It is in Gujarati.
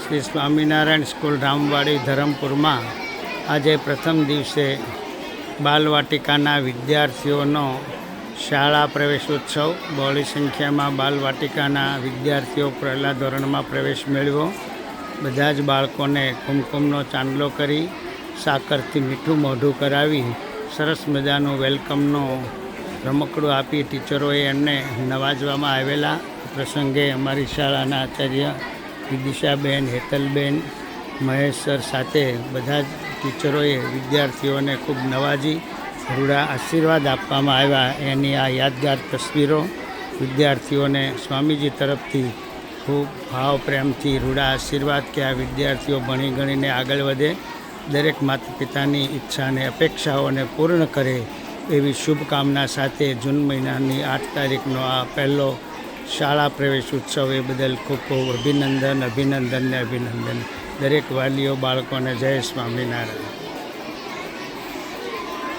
શ્રી સ્વામિનારાયણ સ્કૂલ રામવાડી ધરમપુરમાં આજે પ્રથમ દિવસે બાલવાટિકાના વિદ્યાર્થીઓનો શાળા પ્રવેશોત્સવ બહોળી સંખ્યામાં બાલવાટિકાના વિદ્યાર્થીઓ પહેલા ધોરણમાં પ્રવેશ મેળવ્યો। બધા જ બાળકોને કુમકુમનો ચાંદલો કરી સાકરથી મીઠું મોઢું કરાવી સરસ મજાનું વેલકમનો રમકડું આપી ટીચરોએ એમને નવાજવામાં આવેલા। પ્રસંગે અમારી શાળાના આચાર્ય વિદિશાબેન, હેતલબેન, મહેશ સર સાથે બધા જ ટીચરોએ વિદ્યાર્થીઓને ખૂબ નવાજી રૂડા આશીર્વાદ આપવામાં આવ્યા। એની આ યાદગાર તસવીરો વિદ્યાર્થીઓને સ્વામીજી તરફથી ખૂબ ભાવ પ્રેમથી રૂડા આશીર્વાદ કે આ વિદ્યાર્થીઓ ભણી ગણીને આગળ વધે, દરેક માતા પિતાની ઈચ્છા અને અપેક્ષાઓને પૂર્ણ કરે એવી શુભકામના સાથે જૂન મહિનાની 8 તારીખનો આ પહેલો શાળા પ્રવેશ ઉત્સવ એ બદલ ખૂબ ખૂબ અભિનંદન ને અભિનંદન। દરેક વાલીઓ બાળકોને જય સ્વામિનારાયણ।